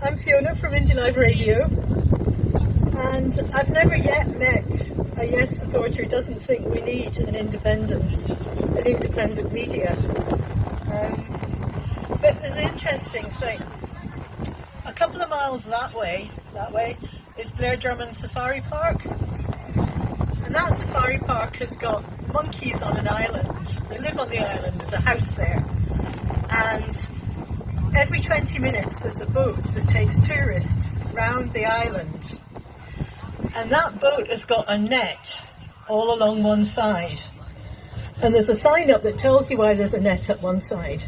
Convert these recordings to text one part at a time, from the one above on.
I'm Fiona from Indylive.Radio, and I've never yet met a Yes supporter who doesn't think we need an independent media. But there's an interesting thing. A couple of miles that way is Blair Drummond Safari Park, and that safari park has got monkeys on an island. They live on the island, there's a house there, and every 20 minutes there's a boat that takes tourists round the island, and that boat has got a net all along one side, and there's a sign up that tells you why there's a net at one side.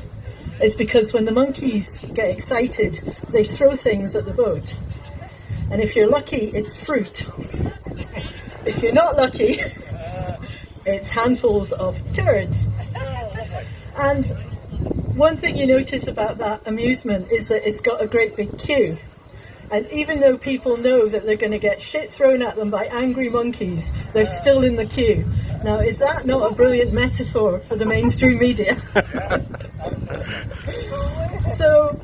It's because when the monkeys get excited, they throw things at the boat, and if you're lucky, it's fruit. If you're not lucky, it's handfuls of turds. And one thing you notice about that amusement is that it's got a great big queue. And even though people know that they're going to get shit thrown at them by angry monkeys, they're still in the queue. Now, is that not a brilliant metaphor for the mainstream media? So,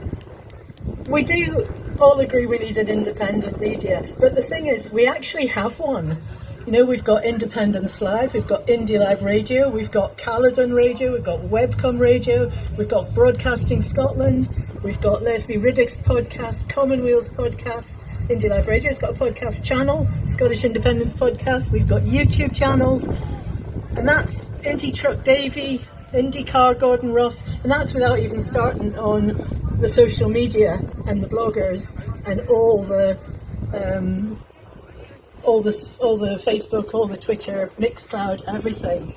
we do all agree we need an independent media. But the thing is, we actually have one. You know, we've got Independence Live, we've got Indylive.Radio, we've got Caledon Radio, we've got Webcom Radio, we've got Broadcasting Scotland, we've got Leslie Riddick's podcast, Commonweal's podcast, Indylive.Radio's got a podcast channel, Scottish Independence Podcast, we've got YouTube channels, and that's Indie Truck Davy, Indie Car Gordon Ross, and that's without even starting on the social media and the bloggers and all the Facebook, all the Twitter, Mixcloud, everything.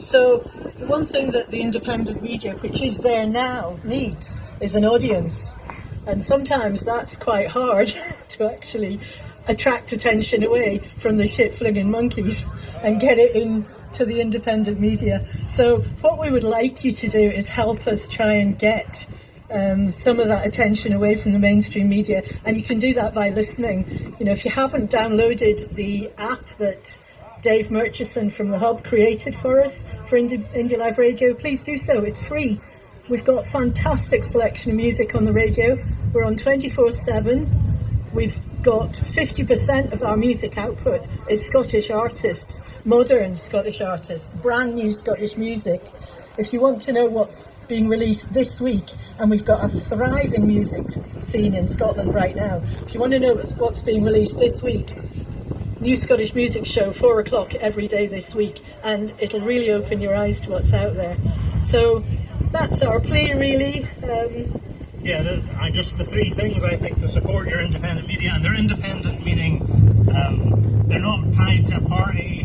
So the one thing that the independent media, which is there now, needs is an audience. And sometimes that's quite hard to actually attract attention away from the shit-flinging monkeys and get it into the independent media. So what we would like you to do is help us try and get some of that attention away from the mainstream media, and you can do that by listening. You know, if you haven't downloaded the app that Dave Murchison from the Hub created for us for Indylive Radio, please do so. It's free. We've got fantastic selection of music on the radio. We're on 24/7. We've got 50% of our music output is Scottish artists, modern Scottish artists, brand new Scottish music. If you want to know what's being released this week, and we've got a thriving music scene in Scotland right now. If you want to know what's being released this week, New Scottish Music Show, 4 o'clock every day this week, and it'll really open your eyes to what's out there. So that's our plea, really. Just the three things I think to support your independent media, and they're independent meaning they're not tied to a party,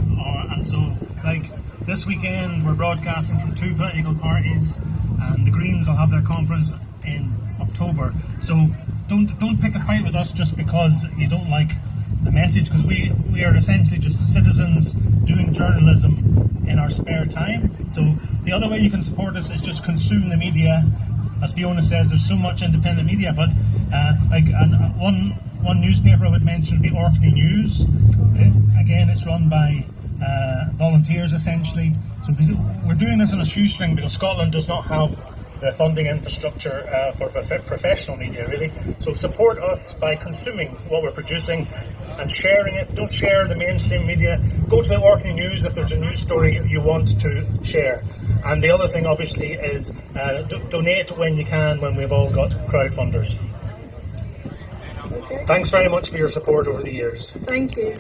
and so like this weekend we're broadcasting from two political parties, and the Greens will have their conference in October. So don't pick a fight with us just because you don't like the message, because we are essentially just citizens doing journalism in our spare time. So the other way you can support us is just consume the media. As Fiona says, there's so much independent media, but one newspaper I would mention would be Orkney News. Again, it's run by volunteers essentially. So we're doing this on a shoestring because Scotland does not have the funding infrastructure for professional media, really. So support us by consuming what we're producing and sharing it. Don't share the mainstream media. Go to the Orkney News if there's a news story you want to share. And the other thing, obviously, is donate when you can, when we've all got crowdfunders. Okay. Thanks very much for your support over the years. Thank you.